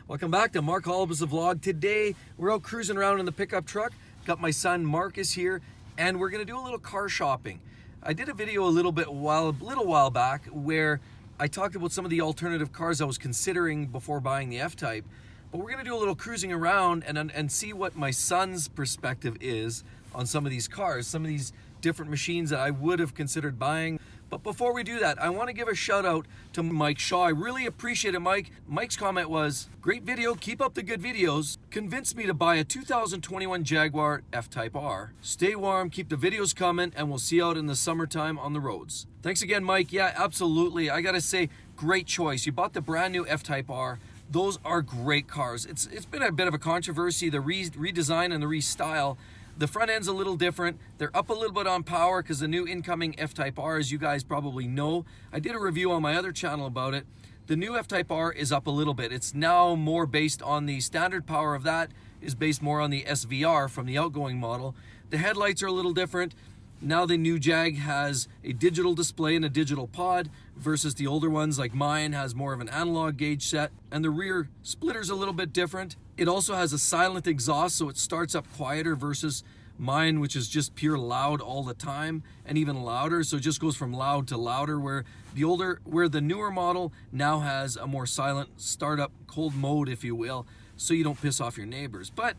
Welcome back to Mark Holub's vlog. Today we're out cruising around in the pickup truck. Got my son Marcus here, and we're gonna do a little car shopping. I did a video a little while back where I talked about some of the alternative cars I was considering before buying the F Type. But we're gonna do a little cruising around and see what my son's perspective is on some of these cars, some of these different machines that I would have considered buying. But before we do that, I want to give a shout out to Mike Shaw. I really appreciate it, Mike. Mike's comment was, great video, keep up the good videos. Convinced me to buy a 2021 Jaguar F Type R. Stay warm, keep the videos coming, and we'll see you out in the summertime on the roads. Thanks again, Mike. Yeah, absolutely. I gotta say, great choice. You bought the brand new F Type R. Those are great cars. It's been a bit of a controversy, the redesign and the restyle. The front end's a little different. They're up a little bit on power because the new incoming F Type R, as you guys probably know, I did a review on my other channel about it. The new F Type R is up a little bit. It's now more based on the standard power of that, is based more on the SVR from the outgoing model. The headlights are a little different. Now the new Jag has a digital display and a digital pod versus the older ones like mine has more of an analog gauge set, and the rear splitter's a little bit different. It also has a silent exhaust, so it starts up quieter versus mine, which is just pure loud all the time and even louder. So it just goes from loud to louder, where the newer model now has a more silent startup cold mode, if you will, so you don't piss off your neighbors. But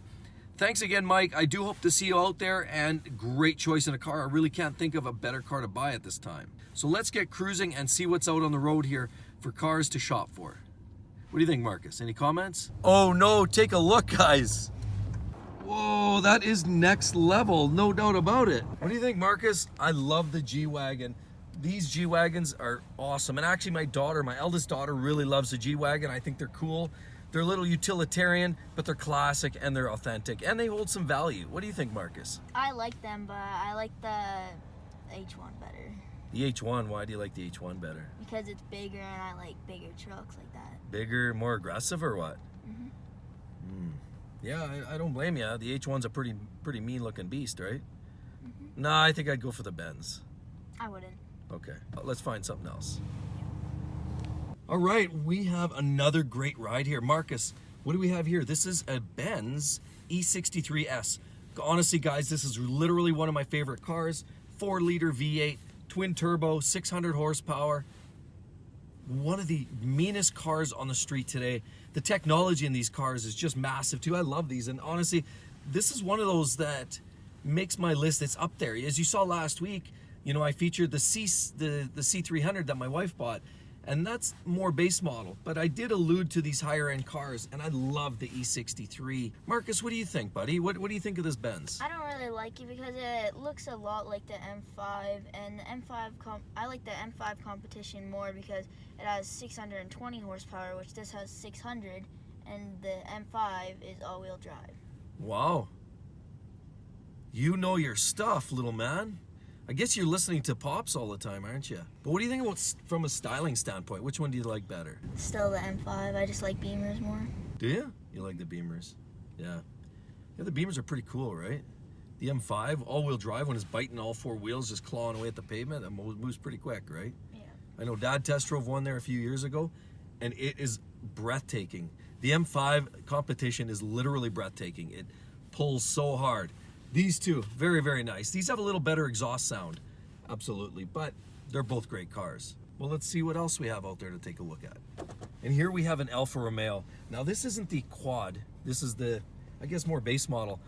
thanks again, Mike. I do hope to see you out there, and great choice in a car. I really can't think of a better car to buy at this time. So let's get cruising and see what's out on the road here for cars to shop for. What do you think, Marcus? Any comments? Oh no, take a look, guys. Whoa, that is next level, no doubt about it. What do you think, Marcus? I love the G-Wagon. These G-Wagons are awesome. And actually my eldest daughter really loves the G-Wagon. I think they're cool. They're a little utilitarian, but they're classic and they're authentic and they hold some value. What do you think, Marcus? I like them, but I like the H1 better. The H1, why do you like the H1 better? Because it's bigger and I like bigger trucks like that. Bigger, more aggressive, or what? Yeah, I don't blame you. The H1's a pretty mean looking beast, right? Nah, I think I'd go for the Benz. I wouldn't. Okay, let's find something else. All right, we have another great ride here. Marcus, what do we have here? This is a Benz E63S. Honestly, guys, this is literally one of my favorite cars. 4-liter V8, twin turbo, 600 horsepower. One of the meanest cars on the street today. The technology in these cars is just massive too. I love these, and honestly, this is one of those that makes my list. It's up there. As you saw last week, you know, I featured the C300 that my wife bought, and that's more base model, but I did allude to these higher end cars, and I love the E63. Marcus, what do you think, buddy? What do you think of this Benz? I don't really like it because it looks a lot like the M5, and the M5 I like the M5 competition more because it has 620 horsepower, which this has 600, and the M5 is all-wheel drive. Wow. You know your stuff, little man. I guess you're listening to Pops all the time, aren't you? But what do you think about from a styling standpoint? Which one do you like better? Still the M5. I just like Beamers more. Do you? You like the Beamers? Yeah. Yeah, the Beamers are pretty cool, right? The M5, all-wheel drive, when it's biting all four wheels, just clawing away at the pavement, that moves pretty quick, right? Yeah. I know Dad test drove one there a few years ago, and it is breathtaking. The M5 competition is literally breathtaking. It pulls so hard. These two, very, very nice. These have a little better exhaust sound, absolutely, but they're both great cars. Well, let's see what else we have out there to take a look at. And here we have an Alfa Romeo. Now, this isn't the quad. This is the, I guess, more base model.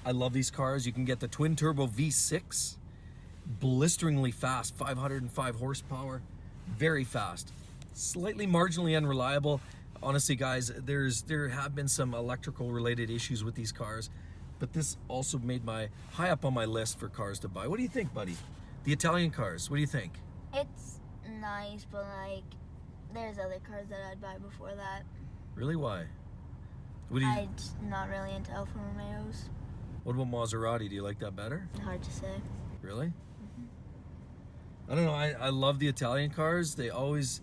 I love these cars. You can get the twin turbo V6, blisteringly fast, 505 horsepower, very fast. Slightly marginally unreliable. Honestly, guys, there have been some electrical related issues with these cars, but this also made my high up on my list for cars to buy. What do you think, buddy? The Italian cars, what do you think? It's nice, but like, there's other cars that I'd buy before that. Really? Why? I'm not really into Alfa Romeos. What about Maserati? Do you like that better? Hard to say. Really? I don't know. I love the Italian cars. There's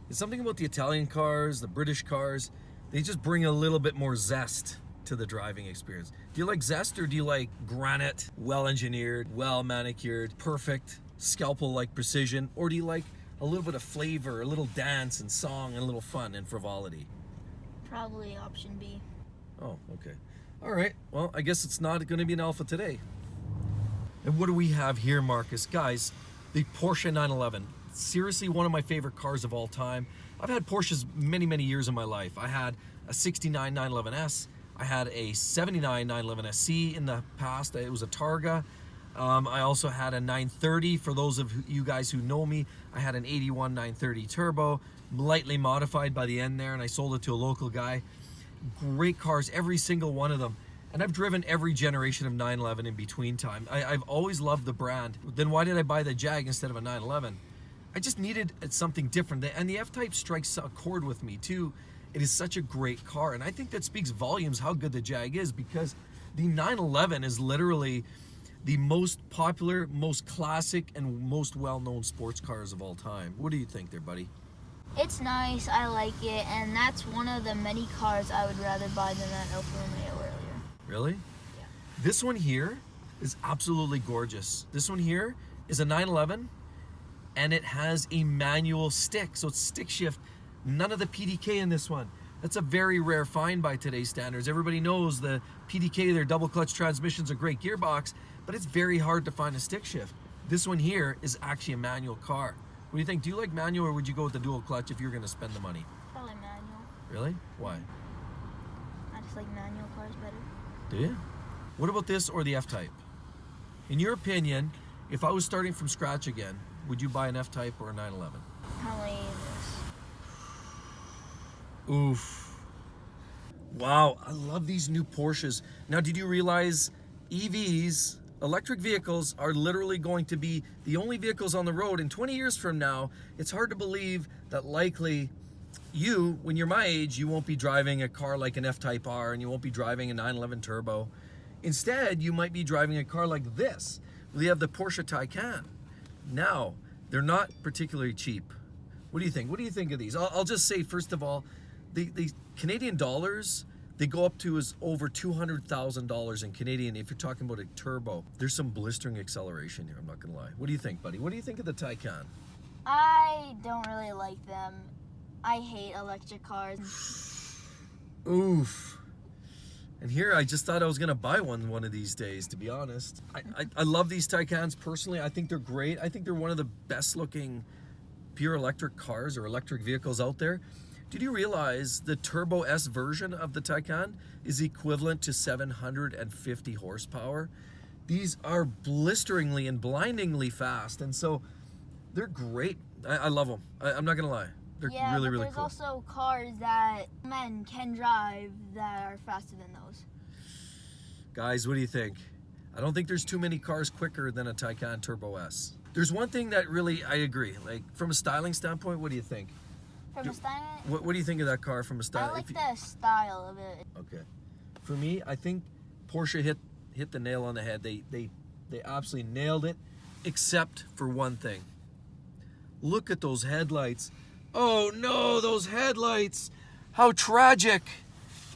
something about the Italian cars, the British cars. They just bring a little bit more zest to the driving experience. Do you like zest, or do you like granite, well-engineered, well-manicured, perfect, scalpel-like precision? Or do you like a little bit of flavor, a little dance and song, and a little fun and frivolity? Probably option B. Oh, okay. All right. Well, I guess it's not going to be an Alpha today. And what do we have here, Marcus? Guys, the Porsche 911. Seriously, one of my favorite cars of all time. I've had Porsches many, many years in my life. I had a 69 911S. I had a 79 911 SC in the past. It was a Targa. I also had a 930. For those of you guys who know me, I had an 81 930 turbo, lightly modified by the end there, and I sold it to a local guy. Great cars, every single one of them. And I've driven every generation of 911 in between time. I've always loved the brand. Then why did I buy the Jag instead of a 911? I just needed something different. And the F Type strikes a chord with me too. It is such a great car. And I think that speaks volumes how good the Jag is, because the 911 is literally the most popular, most classic, and most well-known sports cars of all time. What do you think there, buddy? It's nice, I like it, and that's one of the many cars I would rather buy than that Alfa Romeo earlier. Really? Yeah. This one here is absolutely gorgeous. This one here is a 911, and it has a manual stick, so it's stick shift. None of the PDK in this one. That's a very rare find by today's standards. Everybody knows the PDK, their double clutch transmission's a great gearbox, but it's very hard to find a stick shift. This one here is actually a manual car. What do you think? Do you like manual, or would you go with the dual clutch if you're going to spend the money? Probably manual. Really? Why? I just like manual cars better. Do you? What about this or the F Type? In your opinion, if I was starting from scratch again, would you buy an F Type or a 911? Probably this. Oof. Wow, I love these new Porsches. Now, did you realize EVs, electric vehicles, are literally going to be the only vehicles on the road in 20 years from now? It's hard to believe that likely you, when you're my age, you won't be driving a car like an F Type R, and you won't be driving a 911 Turbo. Instead, you might be driving a car like this. We have the Porsche Taycan. Now, they're not particularly cheap. What do you think? What do you think of these? I'll just say, first of all, the Canadian dollars, they go up to is over $200,000 in Canadian if you're talking about a turbo. There's some blistering acceleration here, I'm not gonna lie. What do you think, buddy? What do you think of the Taycan? I don't really like them. I hate electric cars. Oof. And here, I just thought I was gonna buy one of these days, to be honest. I love these Taycans personally. I think they're great. I think they're one of the best looking pure electric cars or electric vehicles out there. Did you realize the Turbo S version of the Taycan is equivalent to 750 horsepower? These are blisteringly and blindingly fast, and so they're great. I love them. I'm not gonna lie. They're really, really cool. There's also cars that men can drive that are faster than those. Guys, what do you think? I don't think there's too many cars quicker than a Taycan Turbo S. There's one thing that really I agree. Like, from a styling standpoint, what do you think? From a style? What do you think of that car from a style? I like the style of it. Okay. For me, I think Porsche hit the nail on the head. They absolutely nailed it, except for one thing. Look at those headlights. Oh no, those headlights. How tragic.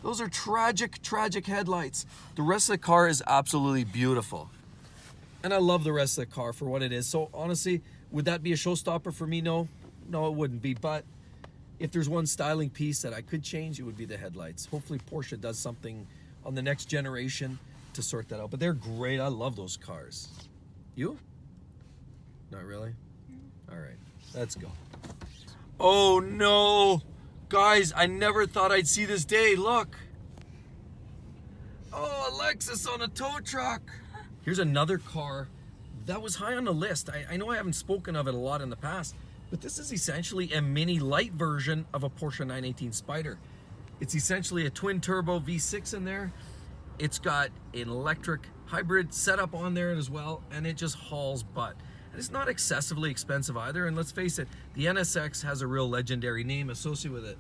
Those are tragic, tragic headlights. The rest of the car is absolutely beautiful. And I love the rest of the car for what it is. So honestly, would that be a showstopper for me? No, it wouldn't be. But if there's one styling piece that I could change, it would be the headlights. Hopefully Porsche does something on the next generation to sort that out. But they're great. I love those cars. You? Not really? All right, let's go. Oh no! Guys, I never thought I'd see this day. Look. Oh, a Lexus on a tow truck. Here's another car that was high on the list. I know I haven't spoken of it a lot in the past, but this is essentially a mini light version of a Porsche 918 Spyder. It's essentially a twin turbo V6 in there. It's got an electric hybrid setup on there as well, and it just hauls butt. And it's not excessively expensive either, and let's face it, the NSX has a real legendary name associated with it.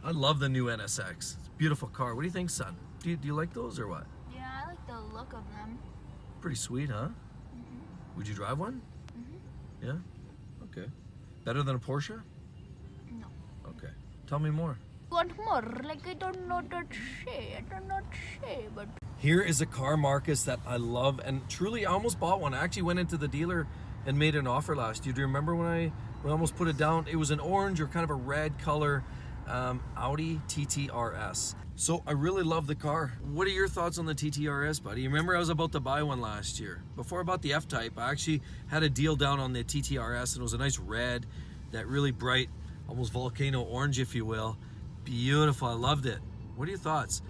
I love the new NSX. It's a beautiful car. What do you think, son? Do you like those or what? Yeah, I like the look of them. Pretty sweet, huh? Mm-hmm. Would you drive one? Mm-hmm. Yeah? Okay. Better than a Porsche? No. Okay. Tell me more. Want more? Like, I don't know what to say. But Here is a car, Marcus, that I love, and truly I almost bought one. I actually went into the dealer and made an offer last year. Do you remember when I almost put it down? It was an orange or kind of a red color Audi TT-RS. So I really love the car. What are your thoughts on the TT-RS, buddy? You remember I was about to buy one last year. Before I bought the F Type, I actually had a deal down on the TT-RS, and it was a nice red, that really bright, almost volcano orange, if you will. Beautiful, I loved it. What are your thoughts?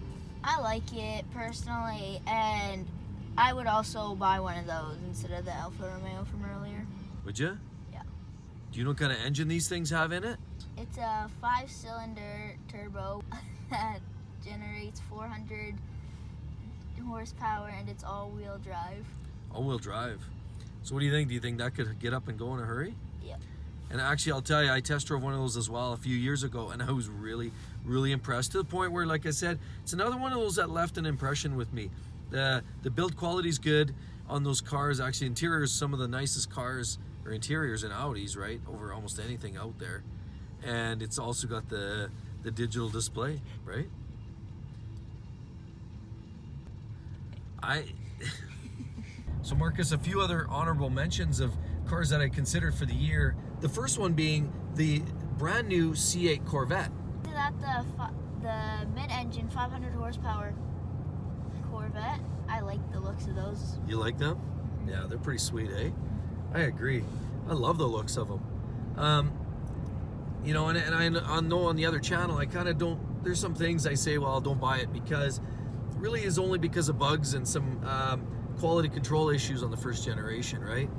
I like it personally, and I would also buy one of those instead of the Alfa Romeo from earlier. Would you? Yeah. Do you know what kind of engine these things have in it? It's a 5-cylinder turbo that generates 400 horsepower, and it's all-wheel drive. All-wheel drive. So what do you think? Do you think that could get up and go in a hurry? Yep. And actually, I'll tell you, I test drove one of those as well a few years ago, and I was really, really impressed, to the point where, like I said, it's another one of those that left an impression with me. The build quality's good on those cars. Actually, interiors, some of the nicest cars or interiors in Audis, right, over almost anything out there. And it's also got the digital display, right? So Marcus, a few other honorable mentions of cars that I considered for the year. The first one being the brand new C8 Corvette. Is that the mid-engine 500 horsepower Corvette? I like the looks of those. You like them? Yeah, they're pretty sweet, eh? I agree. I love the looks of them. You know, and I know on the other channel, I kind of don't, there's some things I say, well, don't buy it, because it really is only because of bugs and some quality control issues on the first generation, right?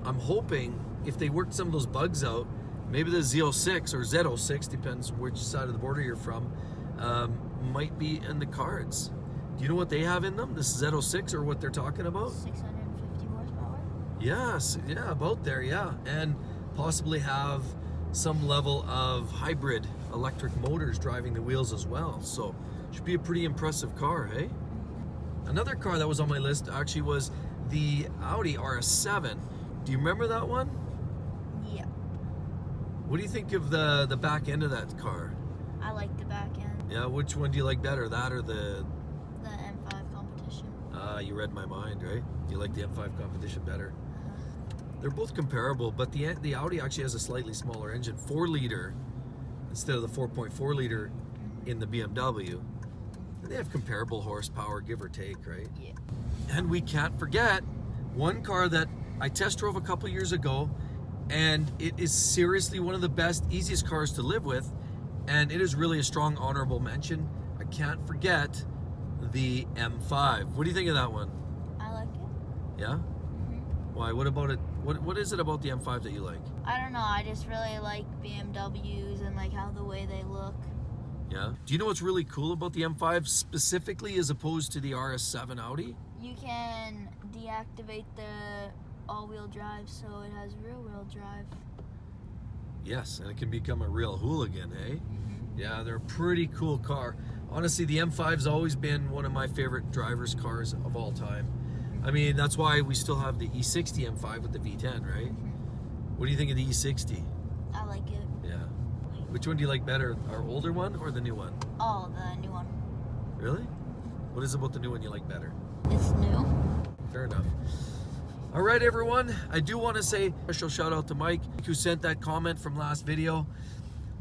I'm hoping if they worked some of those bugs out, maybe the Z06 or Z06, depends which side of the border you're from, might be in the cards. Do you know what they have in them? This Z06, or what they're talking about? 650 horsepower? Yes, yeah, about there, yeah. And possibly have some level of hybrid electric motors driving the wheels as well. So should be a pretty impressive car, hey? Another car that was on my list actually was the Audi RS7. Do you remember that one? Yeah. What do you think of the back end of that car? I like the back end. Yeah, which one do you like better, that or the M5 competition. you read my mind, right? You like the M5 competition better. They're both comparable, but the Audi actually has a slightly smaller engine, 4-liter instead of the 4.4 liter in the BMW. And they have comparable horsepower, give or take, right? Yeah. And we can't forget one car that I test drove a couple years ago, and it is seriously one of the best, easiest cars to live with, and it is really a strong honorable mention. I can't forget the M5. What do you think of that one? I like it. Yeah? Why? What about it? What is it about the M5 that you like? I don't know. I just really like BMWs and like how the way they look. Yeah. Do you know what's really cool about the M5 specifically as opposed to the RS7 Audi? You can deactivate the all-wheel drive, so it has rear-wheel drive. Yes, and it can become a real hooligan, eh? Yeah, they're a pretty cool car. Honestly, the M5's always been one of my favorite driver's cars of all time. I mean, that's why we still have the E60 M5 with the V10, right? What do you think of the E60? I like it. Yeah. Which one do you like better, our older one or the new one? Oh, the new one. Really? What is it about the new one you like better? It's new. Fair enough. All right, everyone. I do want to say a special shout out to Mike, who sent that comment from last video.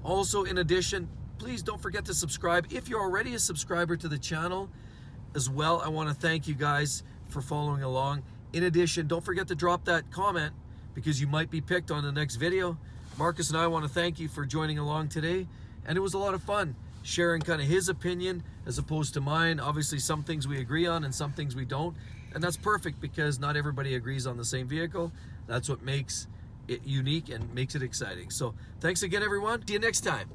Also, in addition, please don't forget to subscribe if you're already a subscriber to the channel. As well, I want to thank you guys for following along. In addition, don't forget to drop that comment because you might be picked on the next video. Marcus and I want to thank you for joining along today, and it was a lot of fun sharing kind of his opinion as opposed to mine. Obviously, some things we agree on and some things we don't, and that's perfect because not everybody agrees on the same vehicle. That's what makes it unique and makes it exciting. So thanks again, everyone. See you next time.